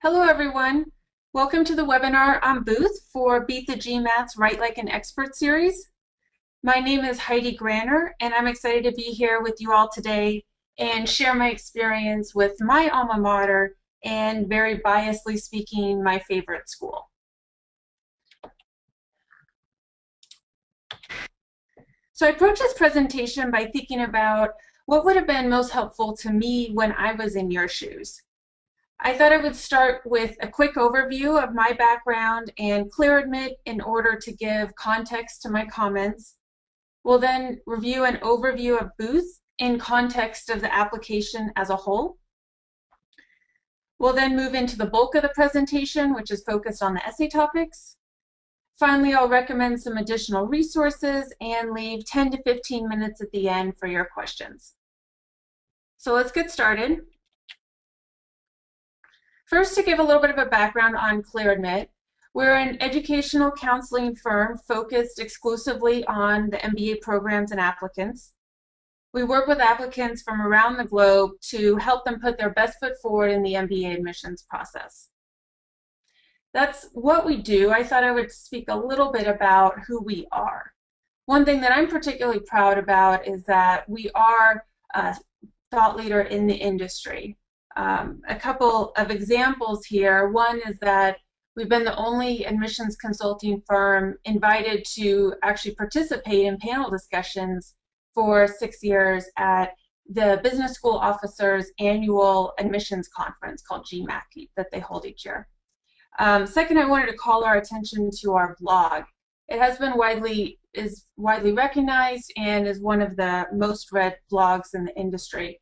Hello everyone. Welcome to the webinar on Booth for Beat the GMAT's Write Like an Expert series. My name is Heidi Granner and I'm excited to be here with you all today and share my experience with my alma mater and, very biasedly speaking, my favorite school. So I approached this presentation by thinking about what would have been most helpful to me when I was in your shoes. I thought I would start with a quick overview of my background and clear admit in order to give context to my comments. We'll then review an overview of Booth in context of the application as a whole. We'll then move into the bulk of the presentation, which is focused on the essay topics. Finally, I'll recommend some additional resources and leave 10 to 15 minutes at the end for your questions. So let's get started. First, to give a little bit of a background on ClearAdmit, we're an educational counseling firm focused exclusively on the MBA programs and applicants. We work with applicants from around the globe to help them put their best foot forward in the MBA admissions process. That's what we do. I thought I would speak a little bit about who we are. One thing that I'm particularly proud about is that we are a thought leader in the industry. A couple of examples here. One is that we've been the only admissions consulting firm invited to actually participate in panel discussions for 6 years at the Business School Officers' annual admissions conference called GMAT that they hold each year. Second, I wanted to call our attention to our blog. It has been widely recognized and is one of the most read blogs in the industry.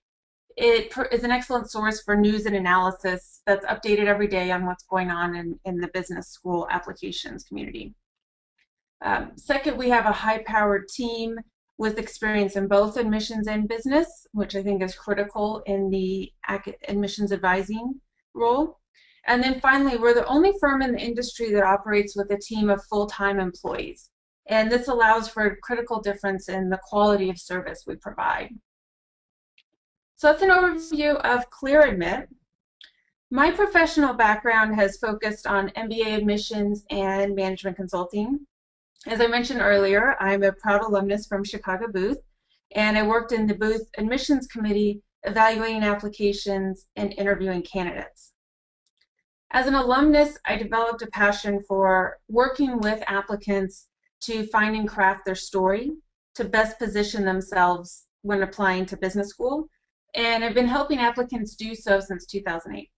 It is an excellent source for news and analysis that's updated every day on what's going on in the business school applications community. Second, we have a high-powered team with experience in both admissions and business, which I think is critical in the admissions advising role. And then finally, we're the only firm in the industry that operates with a team of full-time employees. And this allows for a critical difference in the quality of service we provide. So that's an overview of ClearAdmit. My professional background has focused on MBA admissions and management consulting. As I mentioned earlier, I'm a proud alumnus from Chicago Booth, and I worked in the Booth Admissions Committee evaluating applications and interviewing candidates. As an alumnus, I developed a passion for working with applicants to find and craft their story to best position themselves when applying to business school, and I've been helping applicants do so since 2008.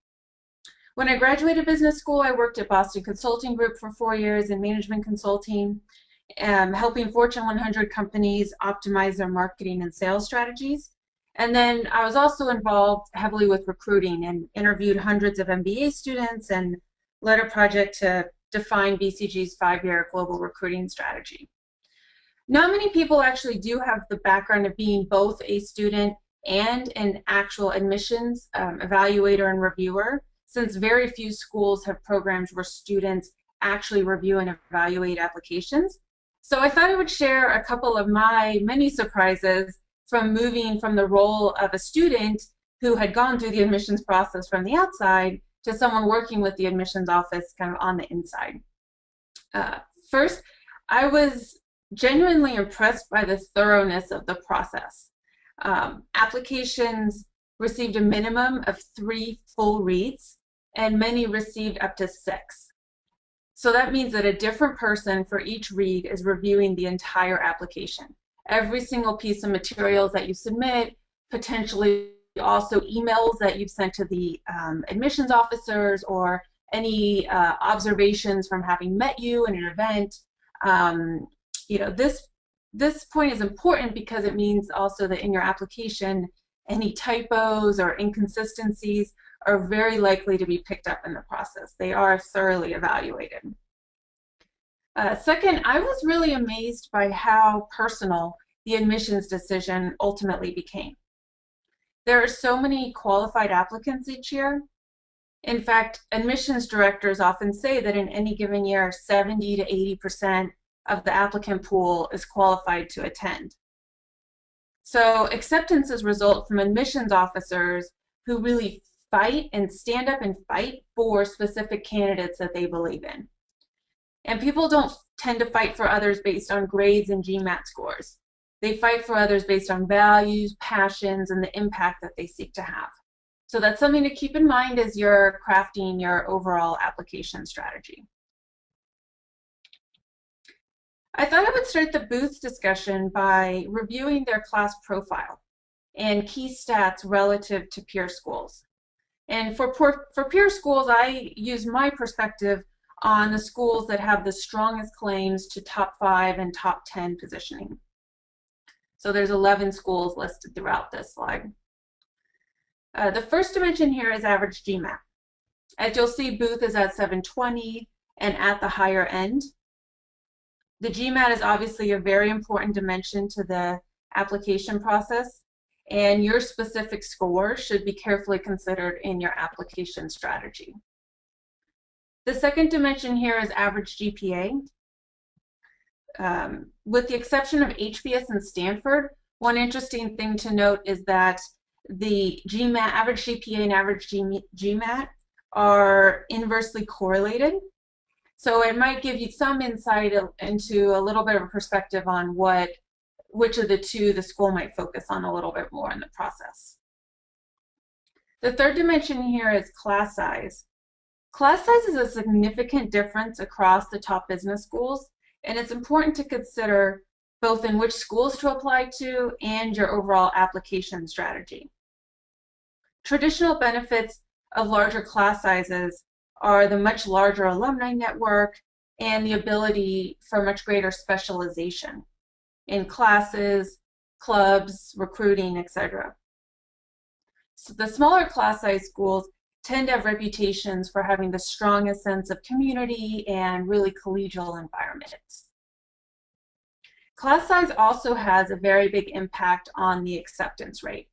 When I graduated business school, I worked at Boston Consulting Group for 4 years in management consulting, helping Fortune 100 companies optimize their marketing and sales strategies. And then I was also involved heavily with recruiting and interviewed hundreds of MBA students and led a project to define BCG's 5-year global recruiting strategy. Not many people actually do have the background of being both a student and an actual admissions evaluator and reviewer, since very few schools have programs where students actually review and evaluate applications. So I thought I would share a couple of my many surprises from moving from the role of a student who had gone through the admissions process from the outside to someone working with the admissions office kind of on the inside. First, I was genuinely impressed by the thoroughness of the process. Applications received a minimum of 3 full reads, and many received up to 6. So that means that a different person for each read is reviewing the entire application. Every single piece of materials that you submit, potentially also emails that you've sent to the admissions officers, or any observations from having met you in an event. You know, this point is important because it means also that in your application, any typos or inconsistencies are very likely to be picked up in the process. They are thoroughly evaluated. Second, I was really amazed by how personal the admissions decision ultimately became. There are so many qualified applicants each year. In fact, admissions directors often say that in any given year, 70 to 80% of the applicant pool is qualified to attend. So acceptances result from admissions officers who really fight and stand up and fight for specific candidates that they believe in. And people don't tend to fight for others based on grades and GMAT scores. They fight for others based on values, passions, and the impact that they seek to have. So that's something to keep in mind as you're crafting your overall application strategy. I thought I would start the Booth discussion by reviewing their class profile and key stats relative to peer schools. And for peer schools, I use my perspective on the schools that have the strongest claims to top 5 and top 10 positioning. So there's 11 schools listed throughout this slide. The first dimension here is average GMAT. As you'll see, Booth is at 720 and at the higher end. The GMAT is obviously a very important dimension to the application process, and your specific score should be carefully considered in your application strategy. The second dimension here is average GPA. With the exception of HBS and Stanford, one interesting thing to note is that the GMAT, average GPA and average GMAT are inversely correlated. So it might give you some insight into a little bit of a perspective on which of the two the school might focus on a little bit more in the process. The third dimension here is class size. Class size is a significant difference across the top business schools, and it's important to consider both in which schools to apply to and your overall application strategy. Traditional benefits of larger class sizes are the much larger alumni network and the ability for much greater specialization in classes, clubs, recruiting, etc. So the smaller class size schools tend to have reputations for having the strongest sense of community and really collegial environments. Class size also has a very big impact on the acceptance rate.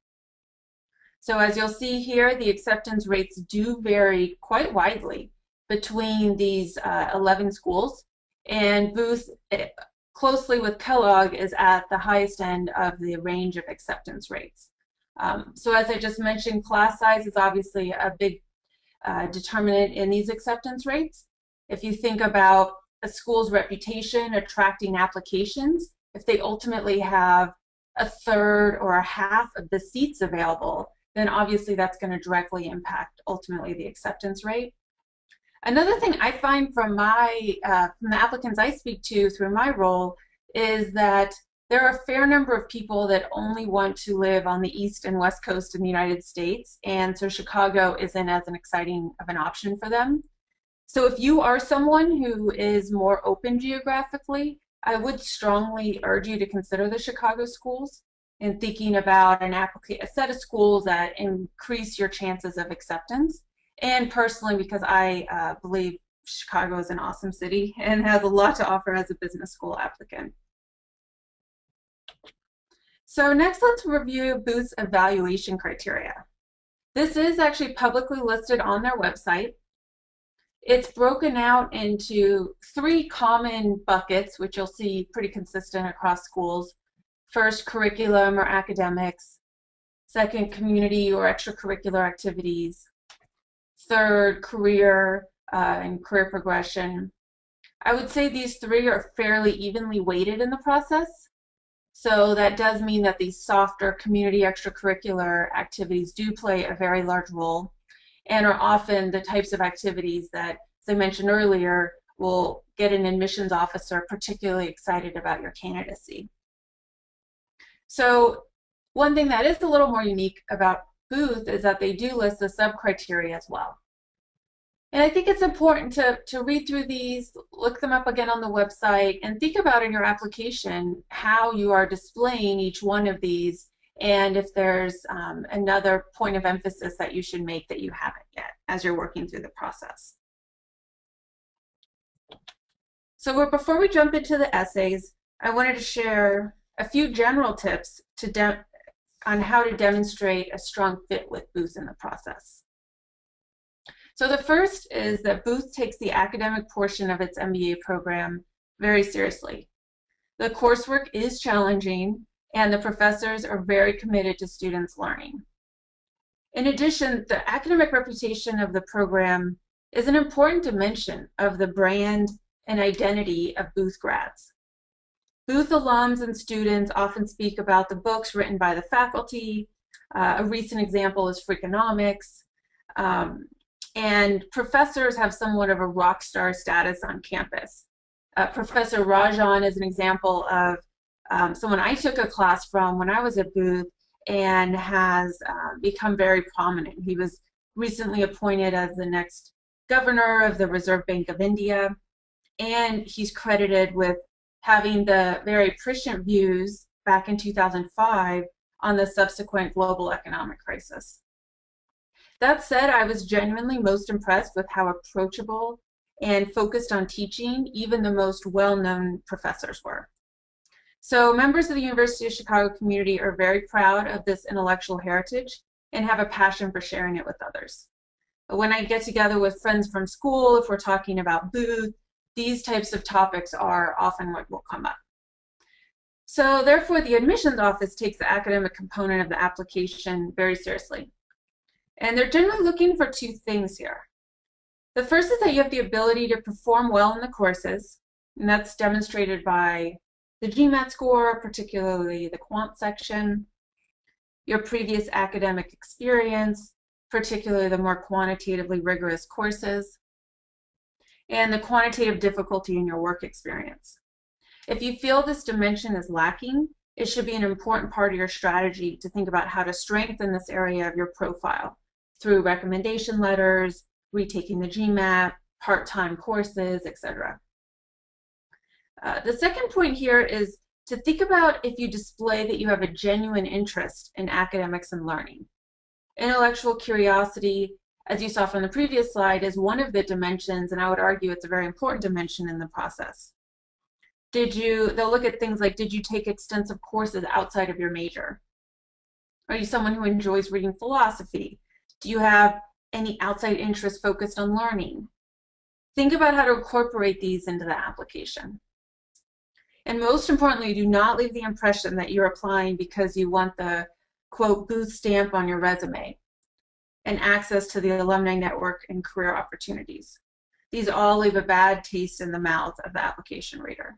So as you'll see here, the acceptance rates do vary quite widely between these 11 schools, and Booth, closely with Kellogg, is at the highest end of the range of acceptance rates. So as I just mentioned, class size is obviously a big determinant in these acceptance rates. If you think about a school's reputation attracting applications, if they ultimately have a third or a half of the seats available, then obviously that's going to directly impact ultimately the acceptance rate. Another thing I find from the applicants I speak to through my role is that there are a fair number of people that only want to live on the East and West Coast in the United States, and so Chicago isn't as an exciting of an option for them. So if you are someone who is more open geographically, I would strongly urge you to consider the Chicago schools in thinking about a set of schools that increase your chances of acceptance. And personally, because I believe Chicago is an awesome city and has a lot to offer as a business school applicant. So next, let's review Booth's evaluation criteria. This is actually publicly listed on their website. It's broken out into 3 common buckets, which you'll see pretty consistent across schools. First, curriculum or academics. Second, community or extracurricular activities. Third, career and career progression. I would say these 3 are fairly evenly weighted in the process. So that does mean that these softer community extracurricular activities do play a very large role and are often the types of activities that, as I mentioned earlier, will get an admissions officer particularly excited about your candidacy. So one thing that is a little more unique about Booth is that they do list the sub-criteria as well. And I think it's important to read through these, look them up again on the website, and think about in your application how you are displaying each one of these, and if there's another point of emphasis that you should make that you haven't yet as you're working through the process. So before we jump into the essays, I wanted to share a few general tips on how to demonstrate a strong fit with Booth in the process. So the first is that Booth takes the academic portion of its MBA program very seriously. The coursework is challenging, and the professors are very committed to students' learning. In addition, the academic reputation of the program is an important dimension of the brand and identity of Booth grads. Booth alums and students often speak about the books written by the faculty. A recent example is Freakonomics. And professors have somewhat of a rock star status on campus. Professor Rajan is an example of someone I took a class from when I was at Booth and has become very prominent. He was recently appointed as the next governor of the Reserve Bank of India, and he's credited with having the very prescient views back in 2005 on the subsequent global economic crisis. That said, I was genuinely most impressed with how approachable and focused on teaching even the most well-known professors were. So members of the University of Chicago community are very proud of this intellectual heritage and have a passion for sharing it with others. When I get together with friends from school, if we're talking about Booth, these types of topics are often what will come up. So therefore, the admissions office takes the academic component of the application very seriously. And they're generally looking for two things here. The first is that you have the ability to perform well in the courses, and that's demonstrated by the GMAT score, particularly the quant section, your previous academic experience, particularly the more quantitatively rigorous courses, and the quantitative difficulty in your work experience. If you feel this dimension is lacking, it should be an important part of your strategy to think about how to strengthen this area of your profile through recommendation letters, retaking the GMAT, part-time courses, etc. The second point here is to think about if you display that you have a genuine interest in academics and learning. Intellectual curiosity, as you saw from the previous slide, is one of the dimensions, and I would argue it's a very important dimension in the process. They'll look at things like, did you take extensive courses outside of your major? Are you someone who enjoys reading philosophy? Do you have any outside interest focused on learning? Think about how to incorporate these into the application. And most importantly, do not leave the impression that you're applying because you want the, quote, Booth stamp on your resume and access to the alumni network and career opportunities. These all leave a bad taste in the mouth of the application reader.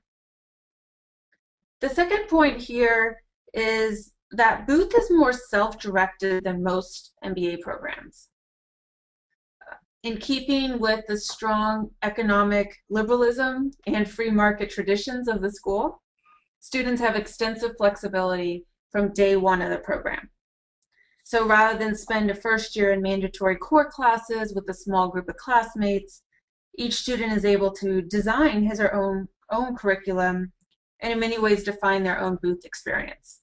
The second point here is that Booth is more self-directed than most MBA programs. In keeping with the strong economic liberalism and free market traditions of the school, students have extensive flexibility from day one of the program. So rather than spend a first year in mandatory core classes with a small group of classmates, each student is able to design his or her own curriculum and in many ways define their own Booth experience.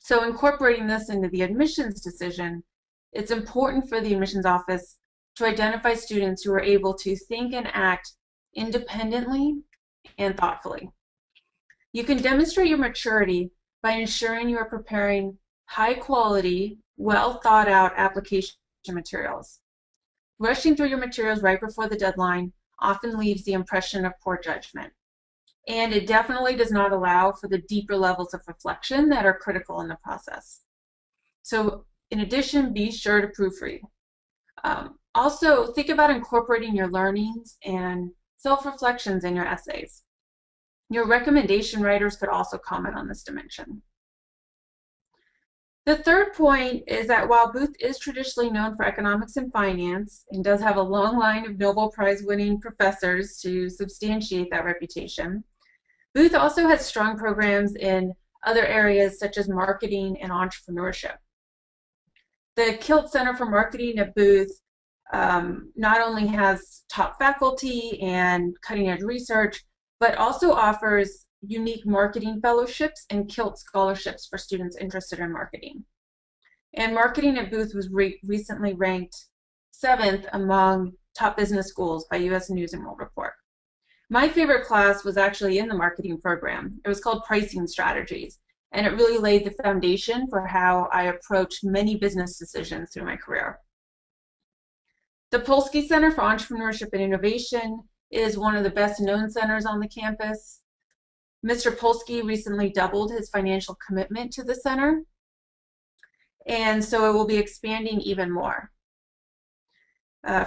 So incorporating this into the admissions decision, it's important for the admissions office to identify students who are able to think and act independently and thoughtfully. You can demonstrate your maturity by ensuring you are preparing high quality, well thought out application materials. Rushing through your materials right before the deadline often leaves the impression of poor judgment. And it definitely does not allow for the deeper levels of reflection that are critical in the process. So in addition, be sure to proofread. Also, think about incorporating your learnings and self-reflections in your essays. Your recommendation writers could also comment on this dimension. The third point is that while Booth is traditionally known for economics and finance and does have a long line of Nobel Prize winning professors to substantiate that reputation, Booth also has strong programs in other areas such as marketing and entrepreneurship. The Kilt Center for Marketing at Booth not only has top faculty and cutting-edge research, but also offers unique marketing fellowships and Kilt scholarships for students interested in marketing. And marketing at Booth was recently ranked 7th among top business schools by U.S. News and World Report. My favorite class was actually in the marketing program. It was called Pricing Strategies, and it really laid the foundation for how I approached many business decisions through my career. The Polsky Center for Entrepreneurship and Innovation is one of the best known centers on the campus. Mr. Polsky recently doubled his financial commitment to the center. and so it will be expanding even more.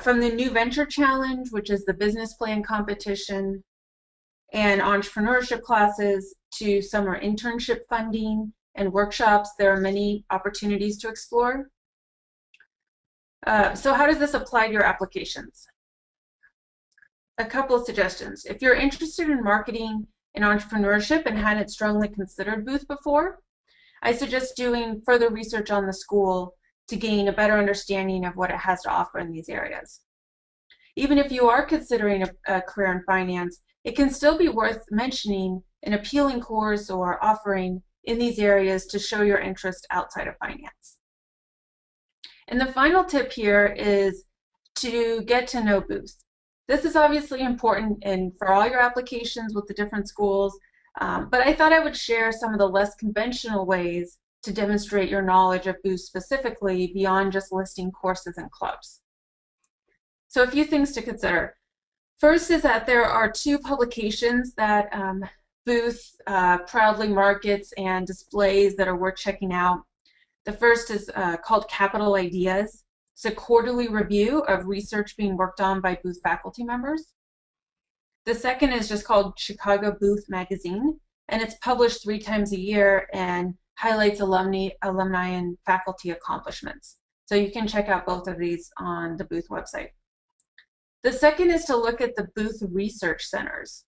From the New Venture Challenge, which is the business plan competition, and entrepreneurship classes, to summer internship funding and workshops, there are many opportunities to explore. So how does this apply to your applications? A couple of suggestions. If you're interested in marketing and entrepreneurship and hadn't strongly considered Booth before, I suggest doing further research on the school to gain a better understanding of what it has to offer in these areas. Even if you are considering a career in finance, it can still be worth mentioning an appealing course or offering in these areas to show your interest outside of finance. And the final tip here is to get to know Booth. This is obviously important for all your applications with the different schools, but I thought I would share some of the less conventional ways to demonstrate your knowledge of Booth specifically beyond just listing courses and clubs. So a few things to consider. First is that there are 2 publications that Booth proudly markets and displays that are worth checking out. The first is called Capital Ideas. It's a quarterly review of research being worked on by Booth faculty members. The second is just called Chicago Booth Magazine, and it's published 3 times a year and highlights alumni and faculty accomplishments. So you can check out both of these on the Booth website. The second is to look at the Booth Research Centers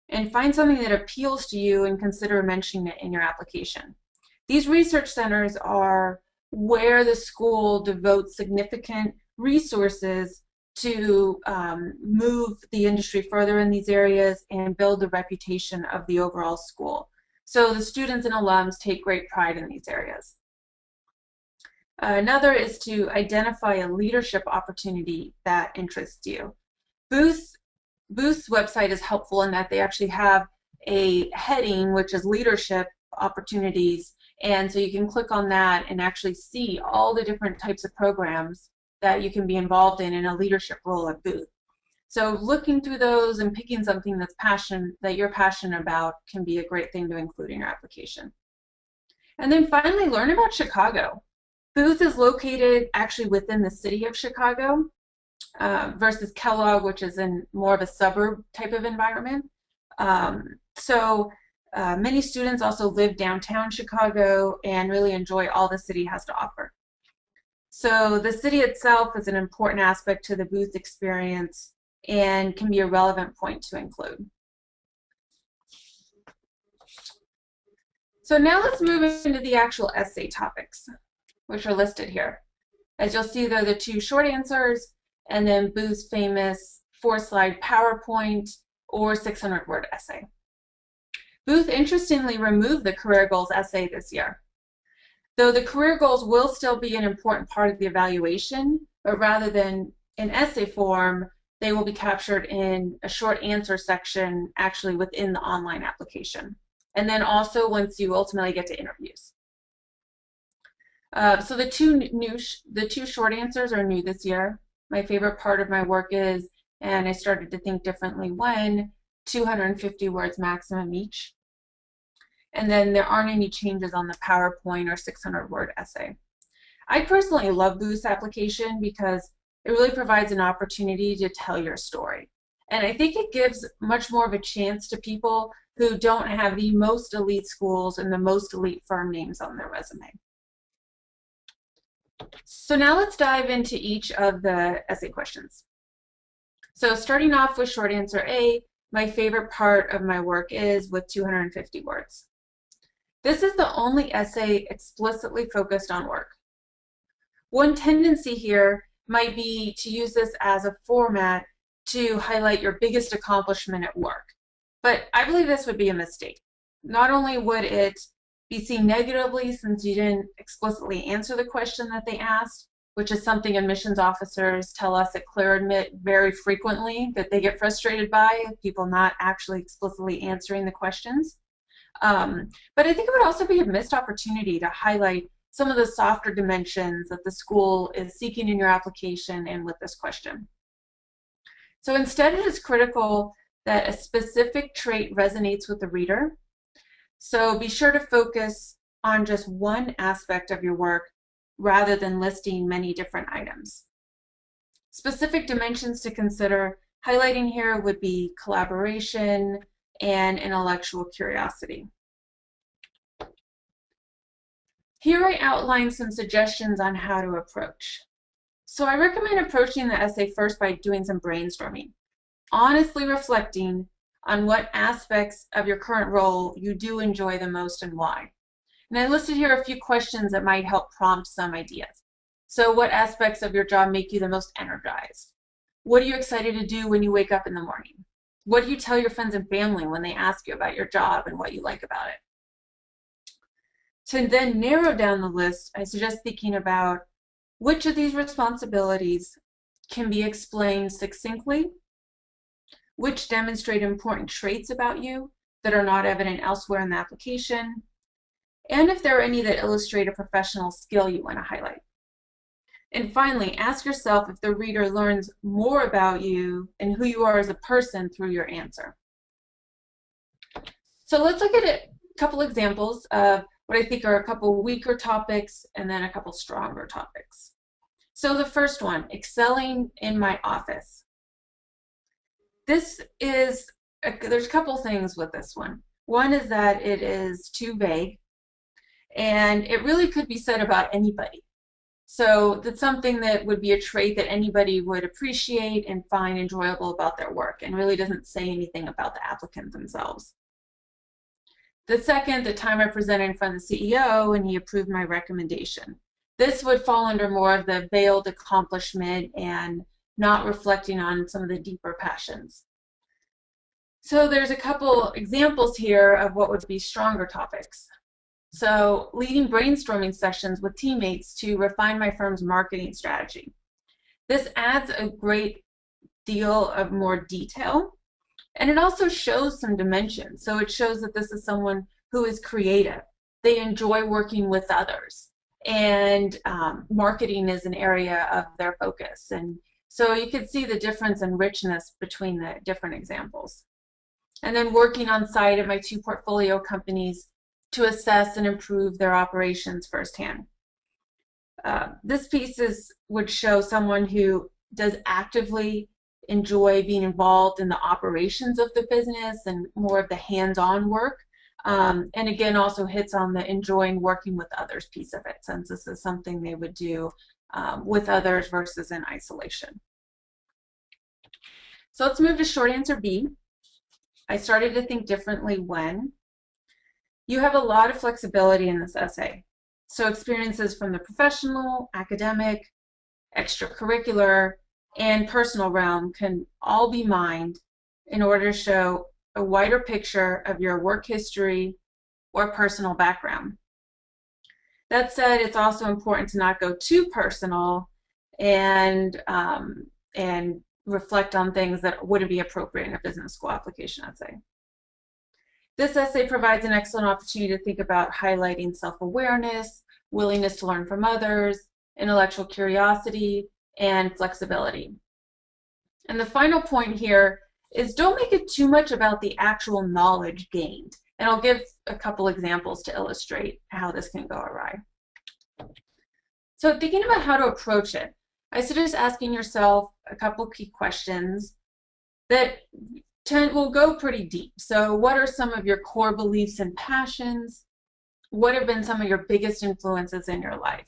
and find something that appeals to you and consider mentioning it in your application. These research centers are where the school devotes significant resources to move the industry further in these areas and build the reputation of the overall school. So the students and alums take great pride in these areas. Another is to identify a leadership opportunity that interests you. Booth's website is helpful in that they actually have a heading which is leadership opportunities, and so you can click on that and actually see all the different types of programs that you can be involved in a leadership role at Booth. So looking through those and picking something that you're passionate about can be a great thing to include in your application. And then finally, learn about Chicago. Booth is located actually within the city of Chicago versus Kellogg, which is in more of a suburb type of environment. Many students also live downtown Chicago and really enjoy all the city has to offer. So the city itself is an important aspect to the Booth experience and can be a relevant point to include. So now let's move into the actual essay topics, which are listed here. As you'll see, they're the 2 short answers and then Booth's famous 4-slide PowerPoint or 600-word essay. Booth interestingly removed the career goals essay this year. Though the career goals will still be an important part of the evaluation, but rather than in essay form, they will be captured in a short answer section actually within the online application. And then also once you ultimately get to interviews. So the two short answers are new this year. My favorite part of my work is, and I started to think differently when, 250 words maximum each. And then there aren't any changes on the PowerPoint or 600-word essay. I personally love Booth's application because it really provides an opportunity to tell your story. And I think it gives much more of a chance to people who don't have the most elite schools and the most elite firm names on their resume. So now let's dive into each of the essay questions. So starting off with short answer A, my favorite part of my work is with 250 words. This is the only essay explicitly focused on work. One tendency here might be to use this as a format to highlight your biggest accomplishment at work. But I believe this would be a mistake. Not only would it be seen negatively since you didn't explicitly answer the question that they asked, which is something admissions officers tell us at ClearAdmit very frequently that they get frustrated by, people not actually explicitly answering the questions. But I think it would also be a missed opportunity to highlight some of the softer dimensions that the school is seeking in your application and with this question. So instead, it is critical that a specific trait resonates with the reader. So be sure to focus on just one aspect of your work rather than listing many different items. Specific dimensions to consider highlighting here would be collaboration and intellectual curiosity. Here I outline some suggestions on how to approach. So I recommend approaching the essay first by doing some brainstorming, honestly reflecting on what aspects of your current role you do enjoy the most and why. And I listed here a few questions that might help prompt some ideas. So what aspects of your job make you the most energized? What are you excited to do when you wake up in the morning? What do you tell your friends and family when they ask you about your job and what you like about it? To then narrow down the list, I suggest thinking about which of these responsibilities can be explained succinctly, which demonstrate important traits about you that are not evident elsewhere in the application, and if there are any that illustrate a professional skill you want to highlight. And finally, ask yourself if the reader learns more about you and who you are as a person through your answer. So let's look at a couple examples of what I think are a couple weaker topics and then a couple stronger topics. So the first one, excelling in my office. This is, there's a couple things with this one. One is that it is too vague, and it really could be said about anybody. So that's something that would be a trait that anybody would appreciate and find enjoyable about their work, and really doesn't say anything about the applicant themselves. The second, the time I presented in front of the CEO and he approved my recommendation. This would fall under more of the veiled accomplishment and not reflecting on some of the deeper passions. So there's a couple examples here of what would be stronger topics. So leading brainstorming sessions with teammates to refine my firm's marketing strategy. This adds a great deal of more detail, and it also shows some dimension. So it shows that this is someone who is creative. They enjoy working with others, and marketing is an area of their focus. And so you can see the difference in richness between the different examples. And then working on site at my 2 portfolio companies to assess and improve their operations firsthand. This piece would show someone who does actively enjoy being involved in the operations of the business and more of the hands-on work. And again, also hits on the enjoying working with others piece of it, since this is something they would do with others versus in isolation. So let's move to short answer B. I started to think differently when. You have a lot of flexibility in this essay. So experiences from the professional, academic, extracurricular, and personal realm can all be mined in order to show a wider picture of your work history or personal background. That said, it's also important to not go too personal and reflect on things that wouldn't be appropriate in a business school application essay. This essay provides an excellent opportunity to think about highlighting self-awareness, willingness to learn from others, intellectual curiosity, and flexibility. And the final point here is don't make it too much about the actual knowledge gained. And I'll give a couple examples to illustrate how this can go awry. So thinking about how to approach it, I suggest asking yourself a couple key questions that will go pretty deep. So what are some of your core beliefs and passions? What have been some of your biggest influences in your life?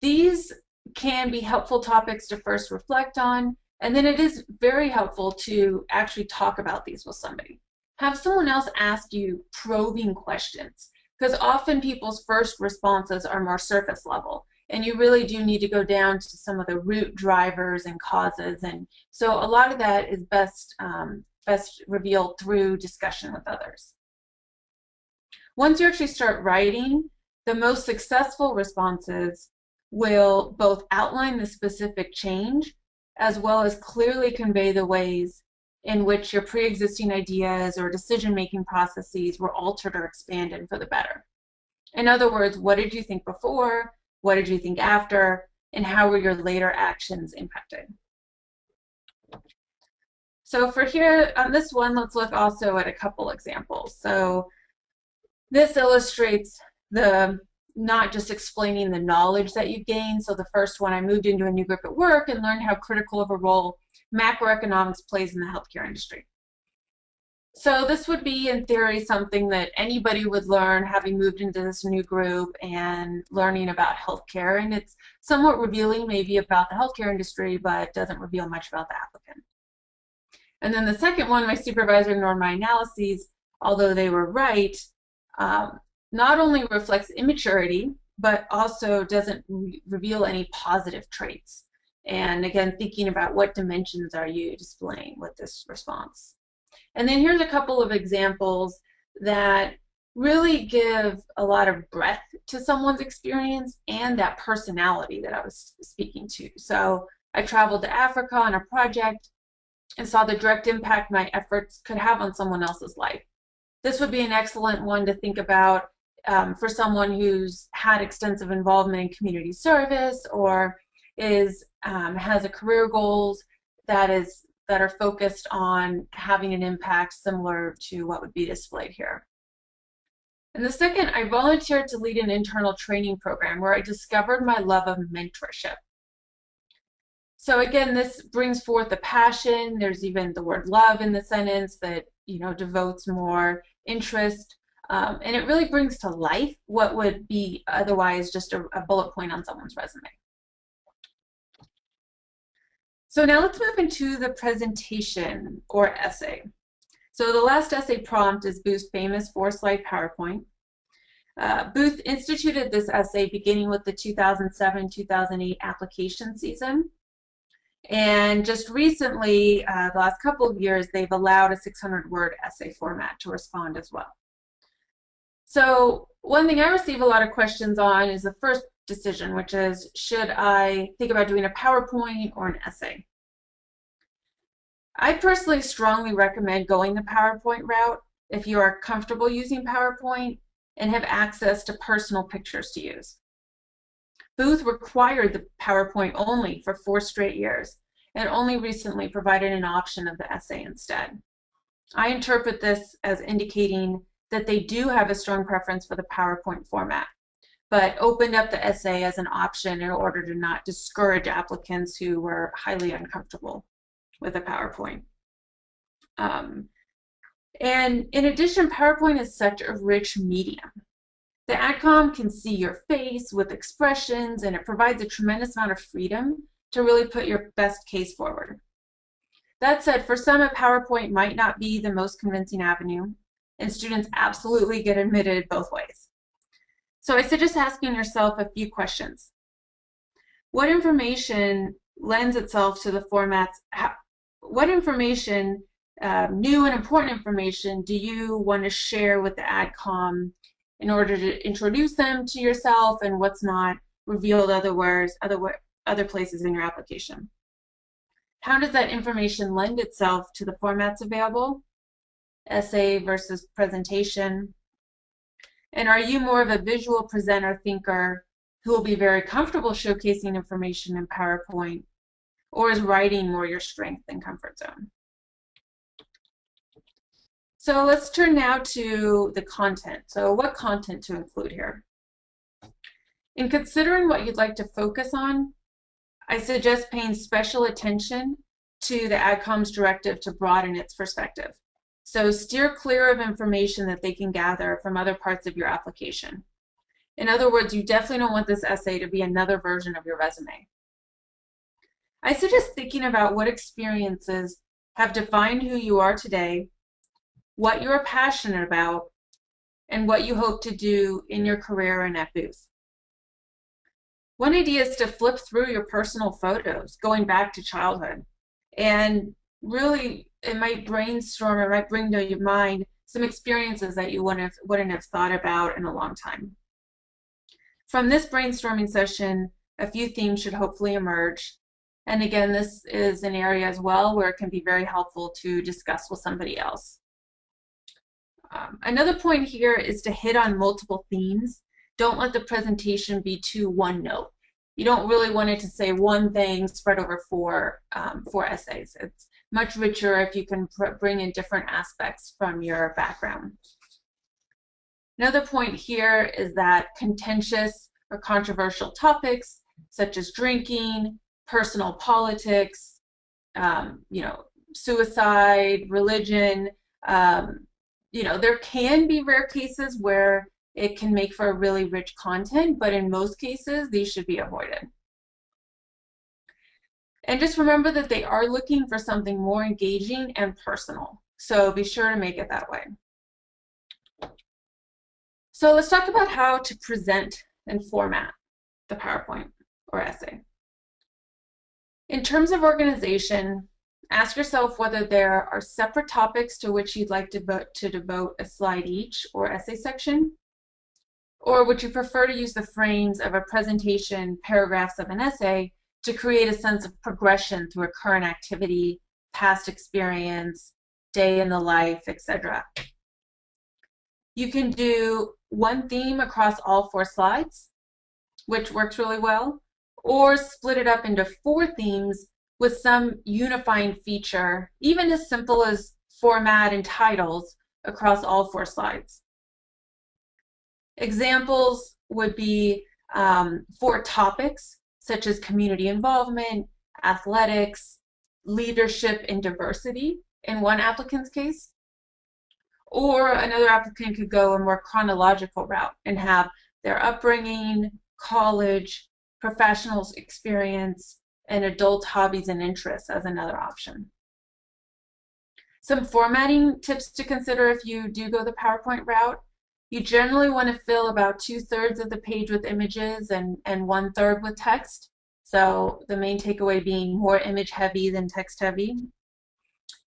These can be helpful topics to first reflect on, and then it is very helpful to actually talk about these with somebody. Have someone else ask you probing questions, because often people's first responses are more surface level, and you really do need to go down to some of the root drivers and causes, and so a lot of that is best revealed through discussion with others. Once you actually start writing, the most successful responses will both outline the specific change as well as clearly convey the ways in which your pre-existing ideas or decision-making processes were altered or expanded for the better. In other words, what did you think before? What did you think after? And how were your later actions impacted? So for here, on this one, let's look also at a couple examples. So this illustrates the not just explaining the knowledge that you've gained. So the first one, I moved into a new group at work and learned how critical of a role macroeconomics plays in the healthcare industry. So this would be, in theory, something that anybody would learn having moved into this new group and learning about healthcare. And it's somewhat revealing maybe about the healthcare industry, but doesn't reveal much about the applicant. And then the second one, my supervisor ignored my analyses, although they were right, not only reflects immaturity, but also doesn't reveal any positive traits. And again, thinking about what dimensions are you displaying with this response. And then here's a couple of examples that really give a lot of breadth to someone's experience and that personality that I was speaking to. So I traveled to Africa on a project and saw the direct impact my efforts could have on someone else's life. This would be an excellent one to think about for someone who's had extensive involvement in community service or has a career goals that are focused on having an impact similar to what would be displayed here. And the second, I volunteered to lead an internal training program where I discovered my love of mentorship. So again, this brings forth a passion. There's even the word love in the sentence that, you know, devotes more interest. And it really brings to life what would be otherwise just a bullet point on someone's resume. So now let's move into the presentation or essay. So the last essay prompt is Booth's famous 4-slide PowerPoint. Booth instituted this essay beginning with the 2007-2008 application season. And just recently, the last couple of years, they've allowed a 600-word essay format to respond as well. So one thing I receive a lot of questions on is the first decision, which is, should I think about doing a PowerPoint or an essay? I personally strongly recommend going the PowerPoint route if you are comfortable using PowerPoint and have access to personal pictures to use. Booth required the PowerPoint only for 4 straight years and only recently provided an option of the essay instead. I interpret this as indicating that they do have a strong preference for the PowerPoint format, but opened up the essay as an option in order to not discourage applicants who were highly uncomfortable with a PowerPoint. And in addition, PowerPoint is such a rich medium. The AdCom can see your face with expressions, and it provides a tremendous amount of freedom to really put your best case forward. That said, for some, a PowerPoint might not be the most convincing avenue, and students absolutely get admitted both ways. So I suggest asking yourself a few questions. What information lends itself to the formats? What information, new and important information, do you want to share with the AdCom in order to introduce them to yourself, and what's not revealed other places in your application? How does that information lend itself to the formats available? Essay versus presentation. And are you more of a visual presenter thinker who will be very comfortable showcasing information in PowerPoint, or is writing more your strength and comfort zone? So let's turn now to the content. So what content to include here? In considering what you'd like to focus on, I suggest paying special attention to the AdCom's directive to broaden its perspective. So steer clear of information that they can gather from other parts of your application. In other words, you definitely don't want this essay to be another version of your resume. I suggest thinking about what experiences have defined who you are today, what you are passionate about, and what you hope to do in your career and at Booth. One idea is to flip through your personal photos, going back to childhood, and really it might brainstorm, it might bring to your mind some experiences that you wouldn't have thought about in a long time. From this brainstorming session, a few themes should hopefully emerge. And again, this is an area as well where it can be very helpful to discuss with somebody else. Another point here is to hit on multiple themes. Don't let the presentation be too one note. You don't really want it to say one thing spread over four essays. It's much richer if you can bring in different aspects from your background. Another point here is that contentious or controversial topics such as drinking, personal politics, suicide, religion, there can be rare cases where it can make for a really rich content, but in most cases, these should be avoided. And just remember that they are looking for something more engaging and personal. So be sure to make it that way. So let's talk about how to present and format the PowerPoint or essay. In terms of organization, ask yourself whether there are separate topics to which you'd like to devote a slide each or essay section, or would you prefer to use the frames of a presentation, paragraphs of an essay to create a sense of progression through a current activity, past experience, day in the life, etc. You can do one theme across all 4 slides, which works really well, or split it up into 4 themes with some unifying feature, even as simple as format and titles across all 4 slides. Examples would be 4 topics, such as community involvement, athletics, leadership, and diversity in one applicant's case. Or another applicant could go a more chronological route and have their upbringing, college, professional experience, and adult hobbies and interests as another option. Some formatting tips to consider if you do go the PowerPoint route. You generally want to fill about 2/3 of the page with images and 1/3 with text. So the main takeaway being more image heavy than text heavy.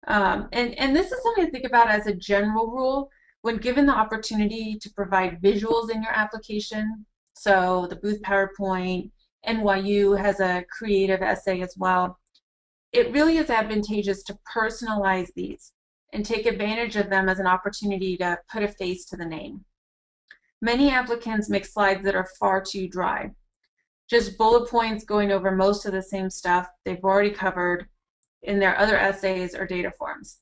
And this is something to think about as a general rule when given the opportunity to provide visuals in your application. So the Booth PowerPoint, NYU has a creative essay as well. It really is advantageous to personalize these and take advantage of them as an opportunity to put a face to the name. Many applicants make slides that are far too dry. Just bullet points going over most of the same stuff they've already covered in their other essays or data forms.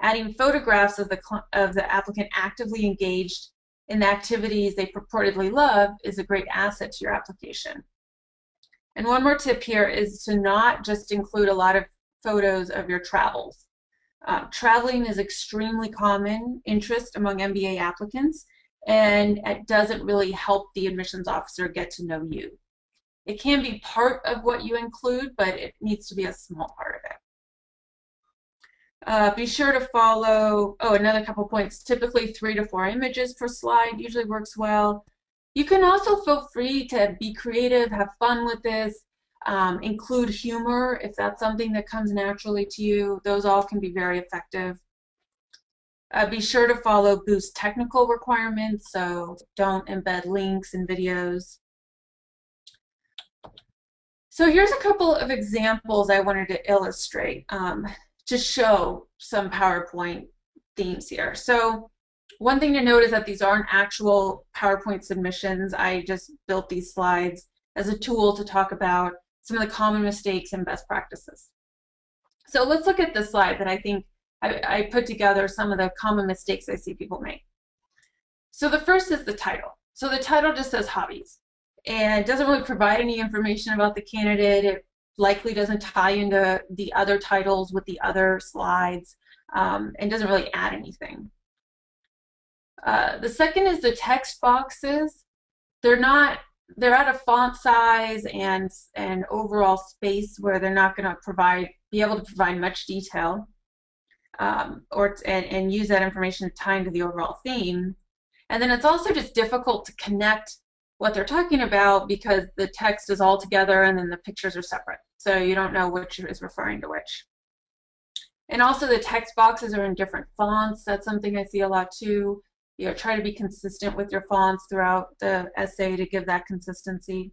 Adding photographs of the applicant actively engaged in the activities they purportedly love is a great asset to your application. And one more tip here is to not just include a lot of photos of your travels. Traveling is extremely common interest among MBA applicants, and it doesn't really help the admissions officer get to know you. It can be part of what you include, but it needs to be a small part of it. Be sure to follow, another couple points, typically 3 to 4 images per slide usually works well. You can also feel free to be creative, have fun with this, include humor if that's something that comes naturally to you. Those all can be very effective. Be sure to follow Booth's technical requirements, so don't embed links and videos. So here's a couple of examples I wanted to illustrate to show some PowerPoint themes here. So one thing to note is that these aren't actual PowerPoint submissions. I just built these slides as a tool to talk about some of the common mistakes and best practices. So let's look at this slide that I think I put together some of the common mistakes I see people make. So the first is the title. So the title just says hobbies and doesn't really provide any information about the candidate. It likely doesn't tie into the other titles with the other slides and doesn't really add anything. The second is the text boxes. They're at a font size and overall space where they're not going to be able to provide much detail and use that information to tie into the overall theme. And then it's also just difficult to connect what they're talking about because the text is all together and then the pictures are separate. So you don't know which is referring to which. And also the text boxes are in different fonts. That's something I see a lot too. Try to be consistent with your fonts throughout the essay to give that consistency.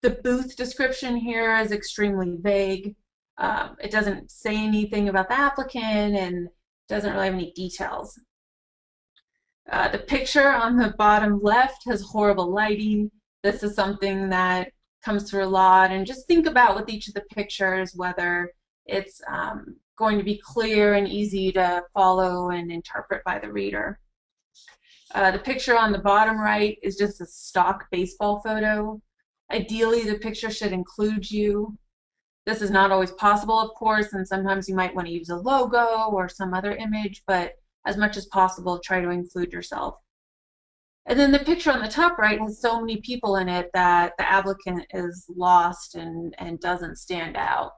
The booth description here is extremely vague. It doesn't say anything about the applicant and doesn't really have any details. The picture on the bottom left has horrible lighting. This is something that comes through a lot, and just think about with each of the pictures whether it's going to be clear and easy to follow and interpret by the reader. The picture on the bottom right is just a stock baseball photo. Ideally, the picture should include you. This is not always possible, of course, and sometimes you might want to use a logo or some other image, but as much as possible, try to include yourself. And then the picture on the top right has so many people in it that the applicant is lost and doesn't stand out.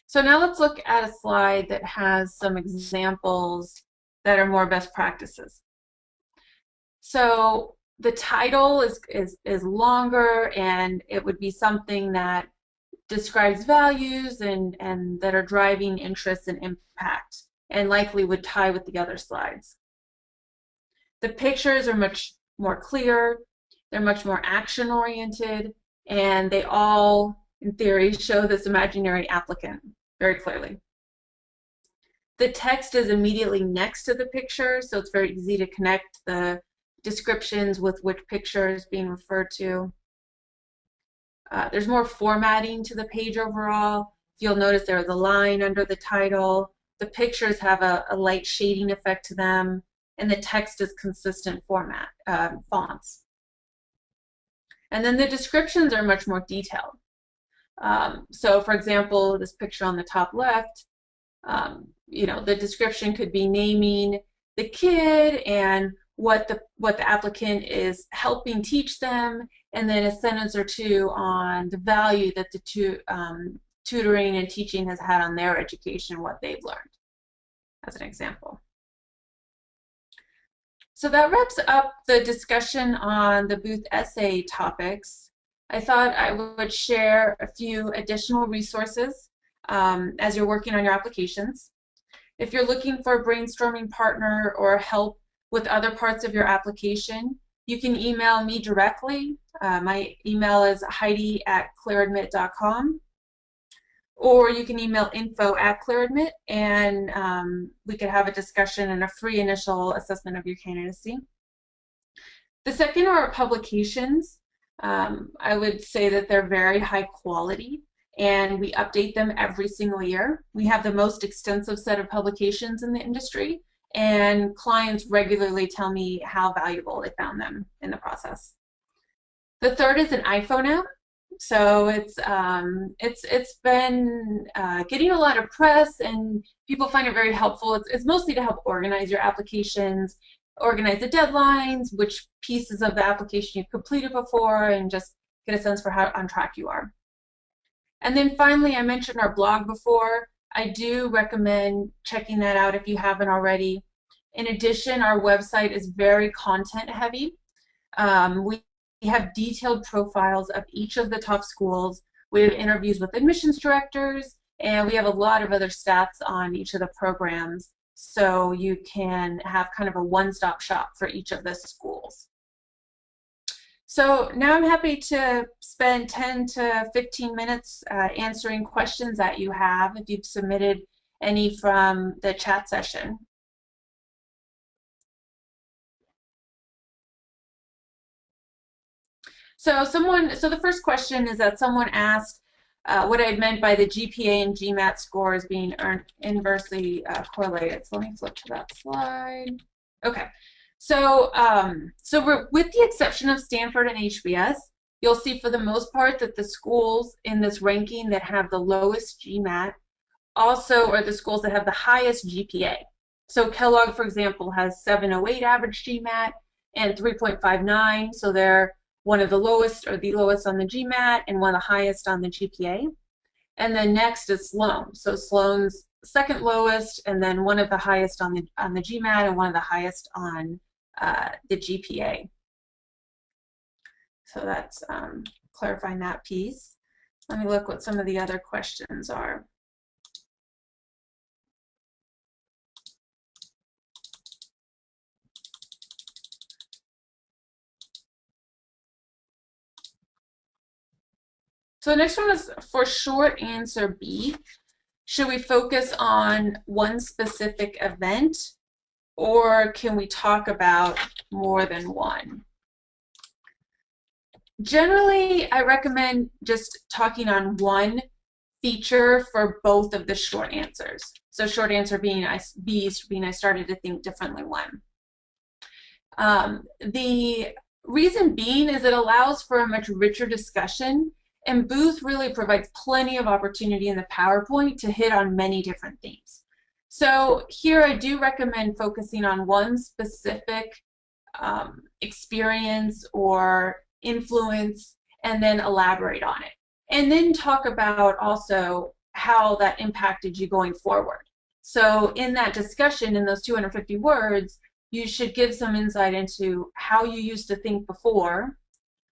So now let's look at a slide that has some examples that are more best practices. So the title is longer, and it would be something that describes values and that are driving interest and impact, and likely would tie with the other slides. The pictures are much more clear, they're much more action-oriented, and they all, in theory, show this imaginary applicant very clearly. The text is immediately next to the picture, so it's very easy to connect the descriptions with which picture is being referred to. There's more formatting to the page overall. You'll notice there is a line under the title. The pictures have a light shading effect to them, and the text is consistent format, fonts. And then the descriptions are much more detailed. So for example, this picture on the top left, the description could be naming the kid and what the applicant is helping teach them, and then a sentence or two on the value that the tutoring and teaching has had on their education, what they've learned, as an example. So that wraps up the discussion on the booth essay topics. I thought I would share a few additional resources as you're working on your applications. If you're looking for a brainstorming partner or help with other parts of your application, you can email me directly. My email is heidi@clearadmit.com, or you can email info@clearadmit, and we could have a discussion and a free initial assessment of your candidacy. The second are our publications. I would say that they're very high quality, and we update them every single year. We have the most extensive set of publications in the industry, and clients regularly tell me how valuable they found them in the process. The third is an iPhone app. So it's been getting a lot of press, and people find it very helpful. It's mostly to help organize your applications, organize the deadlines, which pieces of the application you've completed before, and just get a sense for how on track you are. And then finally, I mentioned our blog before. I do recommend checking that out if you haven't already. In addition, our website is very content heavy. We have detailed profiles of each of the top schools. We have interviews with admissions directors, and we have a lot of other stats on each of the programs, so you can have kind of a one-stop shop for each of the schools. So now I'm happy to spend 10 to 15 minutes answering questions that you have if you've submitted any from the chat session. So the first question is that someone asked what I had meant by the GPA and GMAT scores being inversely correlated. So let me flip to that slide. Okay. So, with the exception of Stanford and HBS, you'll see for the most part that the schools in this ranking that have the lowest GMAT also are the schools that have the highest GPA. So Kellogg, for example, has 708 average GMAT and 3.59, so they're one of the lowest or the lowest on the GMAT and one of the highest on the GPA. And then next is Sloan. So Sloan's second lowest, and then one of the highest on the GMAT and one of the highest on the GPA. So that's clarifying that piece. Let me look what some of the other questions are. So the next one is for short answer B. Should we focus on one specific event, or can we talk about more than one? Generally, I recommend just talking on one feature for both of the short answers. So short answer being I started to think differently one. The reason being is it allows for a much richer discussion, and Booth really provides plenty of opportunity in the PowerPoint to hit on many different themes. So here I do recommend focusing on one specific experience or influence and then elaborate on it. And then talk about also how that impacted you going forward. So in that discussion, in those 250 words, you should give some insight into how you used to think before,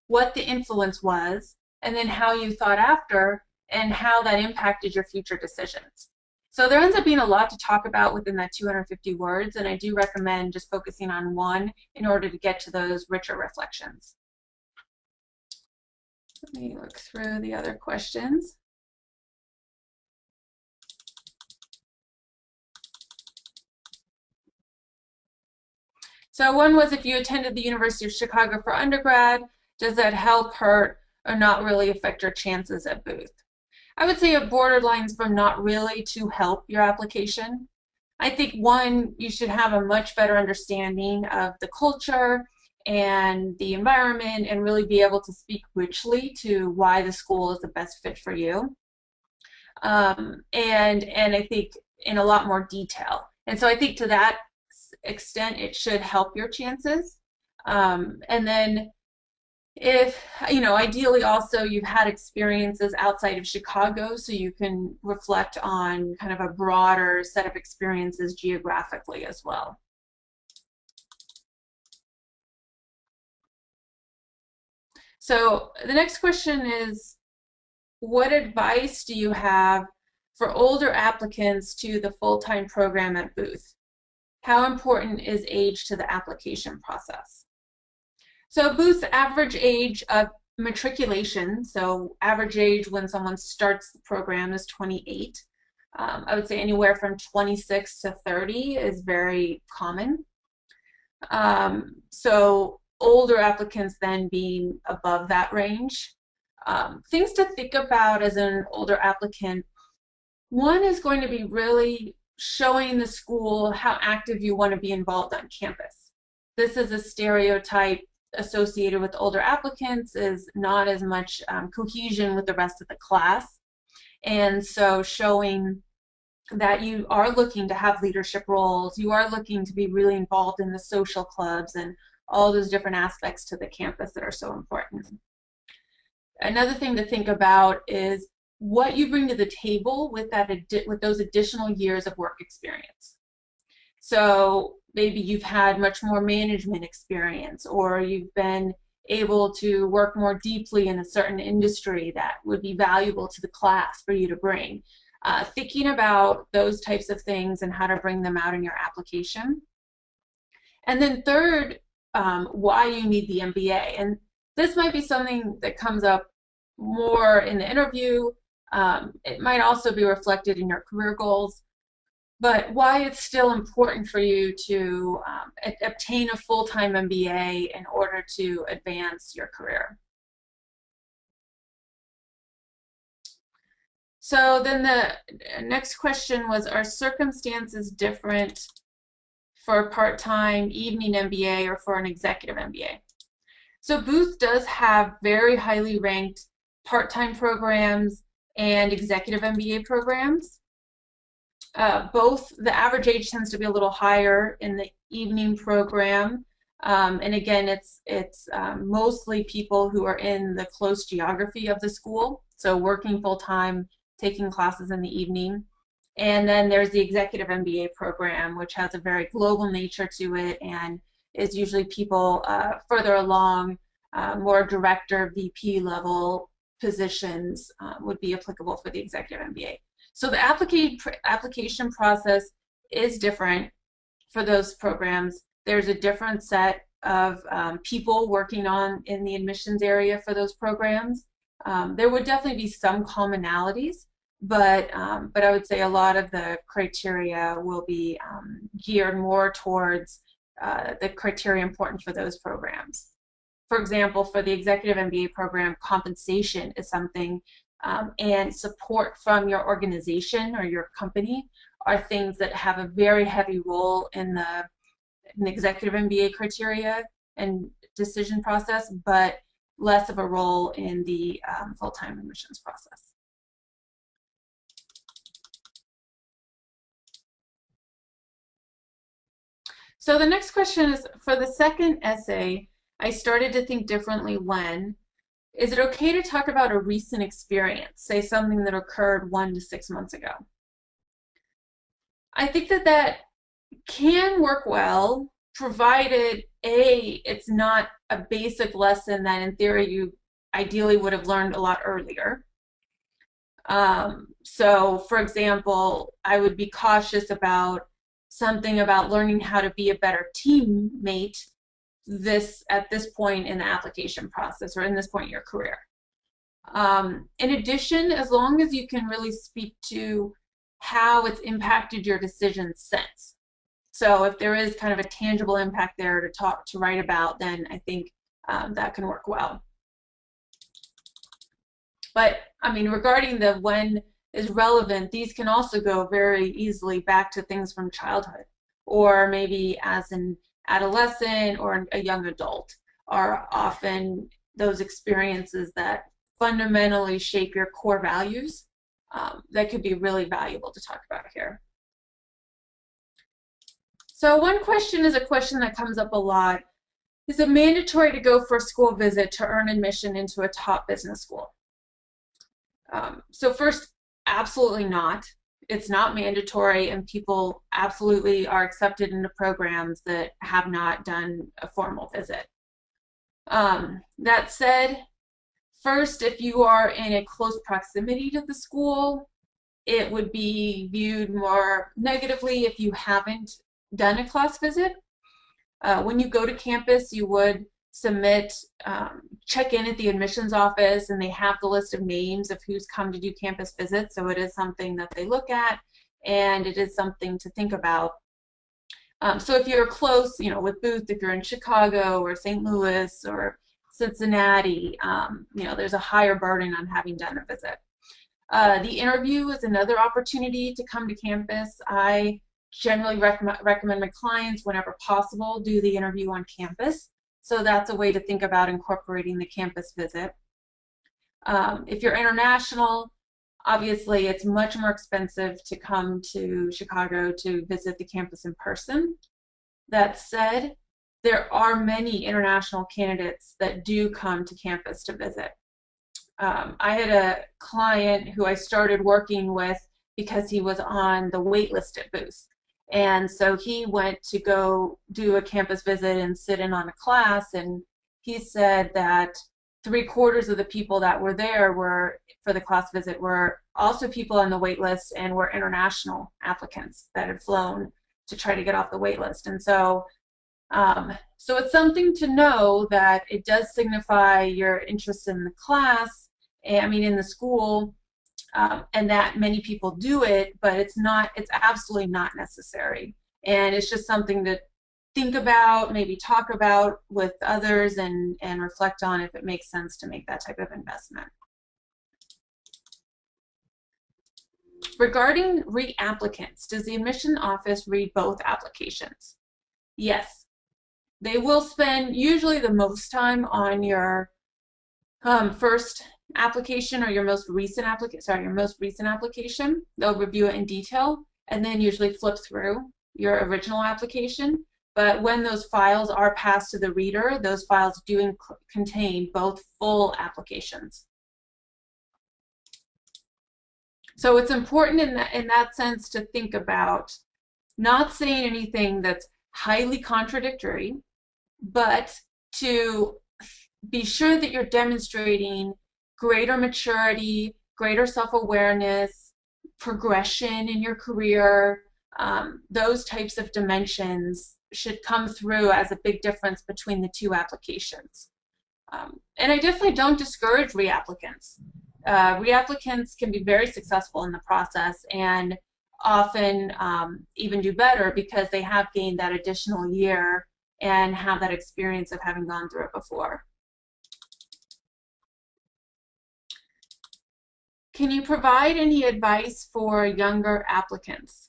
what the influence was, and then how you thought after, and how that impacted your future decisions. So there ends up being a lot to talk about within that 250 words, and I do recommend just focusing on one in order to get to those richer reflections. Let me look through the other questions. So one was, if you attended the University of Chicago for undergrad, does that help, hurt, or not really affect your chances at Booth? I would say it borderlines from not really to help your application. I think, one, you should have a much better understanding of the culture and the environment and really be able to speak richly to why the school is the best fit for you. And I think in a lot more detail. And so I think to that extent it should help your chances. And then if, ideally also you've had experiences outside of Chicago, so you can reflect on kind of a broader set of experiences geographically as well. So the next question is, what advice do you have for older applicants to the full-time program at Booth? How important is age to the application process? So Booth's average age of matriculation, so average age when someone starts the program, is 28. I would say anywhere from 26 to 30 is very common. So older applicants then being above that range. Things to think about as an older applicant: one is going to be really showing the school how active you want to be involved on campus. This is a stereotype associated with older applicants, is not as much cohesion with the rest of the class. And so showing that you are looking to have leadership roles, you are looking to be really involved in the social clubs and all those different aspects to the campus that are so important. Another thing to think about is what you bring to the table with those additional years of work experience. So maybe you've had much more management experience, or you've been able to work more deeply in a certain industry that would be valuable to the class for you to bring. Thinking about those types of things and how to bring them out in your application. And then third, why you need the MBA. And this might be something that comes up more in the interview. It might also be reflected in your career goals, but why it's still important for you to obtain a full-time MBA in order to advance your career. So then the next question was, are circumstances different for a part-time evening MBA or for an executive MBA? So Booth does have very highly ranked part-time programs and executive MBA programs. Both, the average age tends to be a little higher in the evening program, and again, it's mostly people who are in the close geography of the school, so working full-time, taking classes in the evening. And then there's the executive MBA program, which has a very global nature to it and is usually people further along, more director, VP level positions would be applicable for the executive MBA. So the application process is different for those programs. There's a different set of people working in the admissions area for those programs. There would definitely be some commonalities, but I would say a lot of the criteria will be geared more towards the criteria important for those programs. For example, for the executive MBA program, compensation is something, and support from your organization or your company are things that have a very heavy role in the in the executive MBA criteria and decision process, but less of a role in the full-time admissions process. So the next question is, for the second essay, I started to think differently when. Is it okay to talk about a recent experience, say something that occurred 1 to 6 months ago? I think that that can work well, provided A, it's not a basic lesson that in theory you ideally would have learned a lot earlier. So for example, I would be cautious about something about learning how to be a better teammate at this point in the application process or in this point in your career. In addition, as long as you can really speak to how it's impacted your decision since. So if there is kind of a tangible impact there to write about, then I think that can work well. But I mean, regarding the when is relevant, these can also go very easily back to things from childhood, or maybe as an adolescent or a young adult are often those experiences that fundamentally shape your core values that could be really valuable to talk about here. So one question is a question that comes up a lot. Is it mandatory to go for a school visit to earn admission into a top business school? So first, absolutely not. It's not mandatory, and people absolutely are accepted into programs that have not done a formal visit. That said, first, if you are in a close proximity to the school, it would be viewed more negatively if you haven't done a class visit. When you go to campus, you would submit, check in at the admissions office, and they have the list of names of who's come to do campus visits, so it is something that they look at, and it is something to think about. So if you're close, you know, with Booth, if you're in Chicago or St. Louis or Cincinnati, you know, there's a higher burden on having done a visit. The interview is another opportunity to come to campus. I generally recommend my clients, whenever possible, do the interview on campus. So that's a way to think about incorporating the campus visit. If you're international, obviously it's much more expensive to come to Chicago to visit the campus in person. That said, there are many international candidates that do come to campus to visit. I had a client who I started working with because he was on the wait list at Booth. And so he went to go do a campus visit and sit in on a class, and he said that 3/4 of the people that were there for the class visit were also people on the wait list and were international applicants that had flown to try to get off the wait list. And so so it's something to know that it does signify your interest in the class, I mean in the school, and that many people do it, but it's absolutely not necessary. And it's just something to think about, maybe talk about with others, and reflect on if it makes sense to make that type of investment. Regarding reapplicants, does the admission office read both applications? Yes. They will spend usually the most time on your first application or your most recent application. They'll review it in detail and then usually flip through your original application. But when those files are passed to the reader, those files do contain both full applications. So it's important in that sense to think about not saying anything that's highly contradictory, but to be sure that you're demonstrating greater maturity, greater self-awareness, progression in your career. Those types of dimensions should come through as a big difference between the two applications. And I definitely don't discourage reapplicants. Reapplicants can be very successful in the process and often even do better because they have gained that additional year and have that experience of having gone through it before. Can you provide any advice for younger applicants?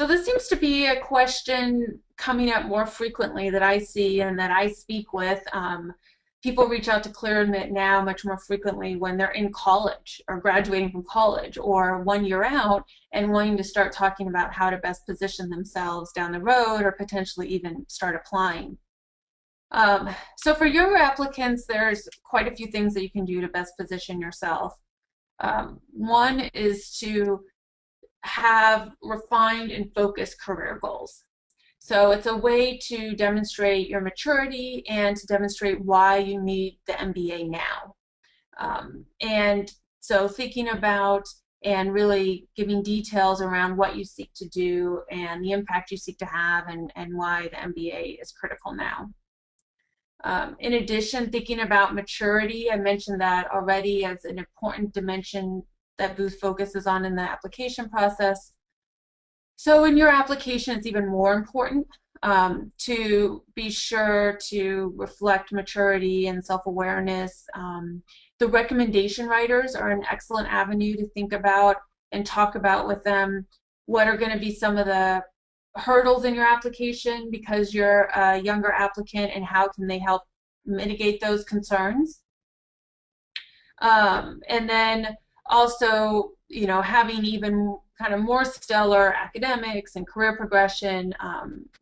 So this seems to be a question coming up more frequently that I see and that I speak with. People reach out to ClearAdmit now much more frequently when they're in college or graduating from college or 1 year out and wanting to start talking about how to best position themselves down the road or potentially even start applying. So for younger applicants, there's quite a few things that you can do to best position yourself. One is to have refined and focused career goals. So it's a way to demonstrate your maturity and to demonstrate why you need the MBA now. And so thinking about and really giving details around what you seek to do and the impact you seek to have and why the MBA is critical now. In addition, thinking about maturity, I mentioned that already as an important dimension that Booth focuses on in the application process. So in your application, it's even more important to be sure to reflect maturity and self-awareness. The recommendation writers are an excellent avenue to think about and talk about with them what are going to be some of the hurdles in your application because you're a younger applicant and how can they help mitigate those concerns. And then also, you know, having even kind of more stellar academics and career progression,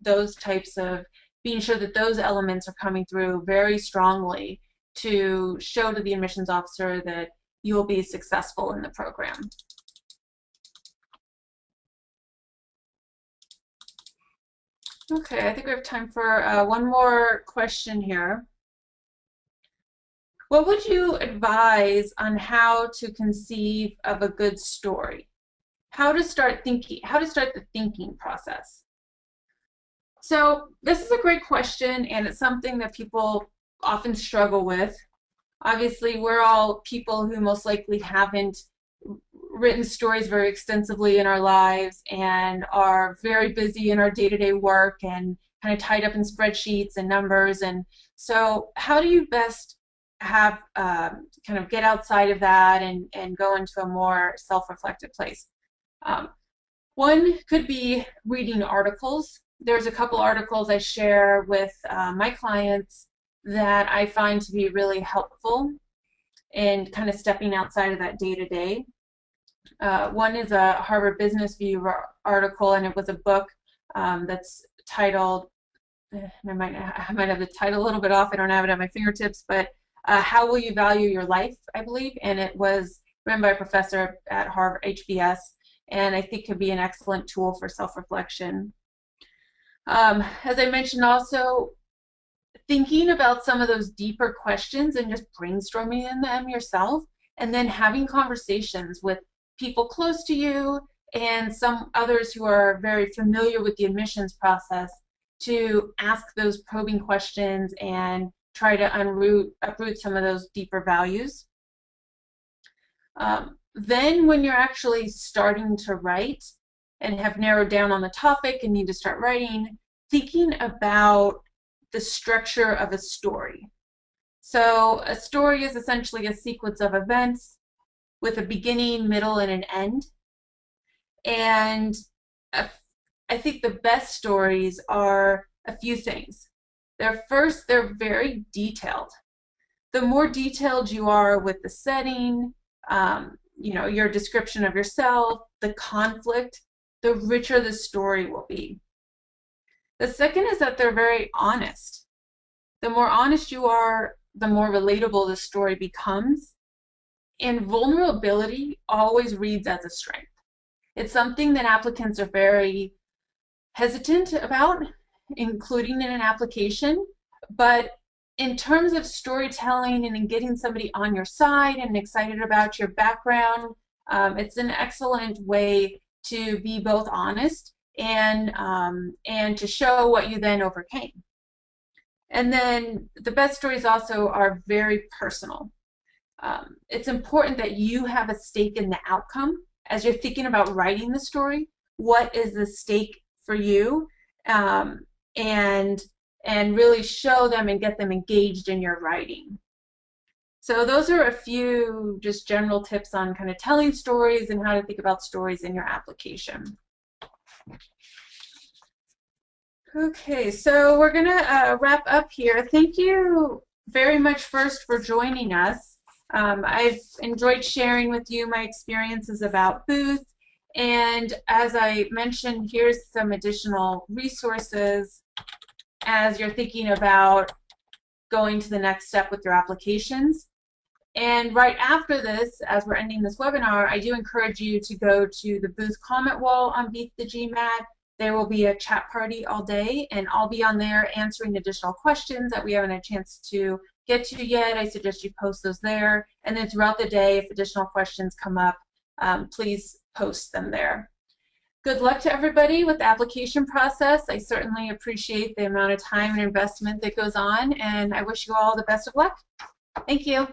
those types of being sure that those elements are coming through very strongly to show to the admissions officer that you will be successful in the program. Okay, I think we have time for one more question here. What would you advise on how to conceive of a good story? How to start the thinking process? So this is a great question, and it's something that people often struggle with. Obviously, we're all people who most likely haven't written stories very extensively in our lives and are very busy in our day-to-day work and kind of tied up in spreadsheets and numbers. And so how do you best have kind of get outside of that and go into a more self-reflective place? One could be reading articles. There's a couple articles I share with my clients that I find to be really helpful in kind of stepping outside of that day-to-day. One is a Harvard Business Review article, and it was a book that's titled, I might have the title a little bit off, I don't have it at my fingertips, but How Will You Value Your Life, I believe, and it was written by a professor at Harvard HBS, and I think could be an excellent tool for self-reflection. As I mentioned also, thinking about some of those deeper questions and just brainstorming in them yourself, and then having conversations with people close to you and some others who are very familiar with the admissions process to ask those probing questions and try to uproot some of those deeper values. Then when you're actually starting to write and have narrowed down on the topic and need to start writing, thinking about the structure of a story. So a story is essentially a sequence of events with a beginning, middle, and an end. And I think the best stories are a few things. They're very detailed. The more detailed you are with the setting, you know, your description of yourself, the conflict, the richer the story will be. The second is that they're very honest. The more honest you are, the more relatable the story becomes. And vulnerability always reads as a strength. It's something that applicants are very hesitant about, including in an application. But in terms of storytelling and in getting somebody on your side and excited about your background, it's an excellent way to be both honest and to show what you then overcame. And then the best stories also are very personal. It's important that you have a stake in the outcome as you're thinking about writing the story. What is the stake for you? And really show them and get them engaged in your writing. So those are a few just general tips on kind of telling stories and how to think about stories in your application. Okay, so we're gonna wrap up here. Thank you very much first for joining us. I've enjoyed sharing with you my experiences about Booth, and as I mentioned, here's some additional resources as you're thinking about going to the next step with your applications. And right after this, as we're ending this webinar, I do encourage you to go to the Booth comment wall on Beat the GMAT. There will be a chat party all day, and I'll be on there answering additional questions that we haven't had a chance to get to yet. I suggest you post those there. And then throughout the day, if additional questions come up, please post them there. Good luck to everybody with the application process. I certainly appreciate the amount of time and investment that goes on, and I wish you all the best of luck. Thank you.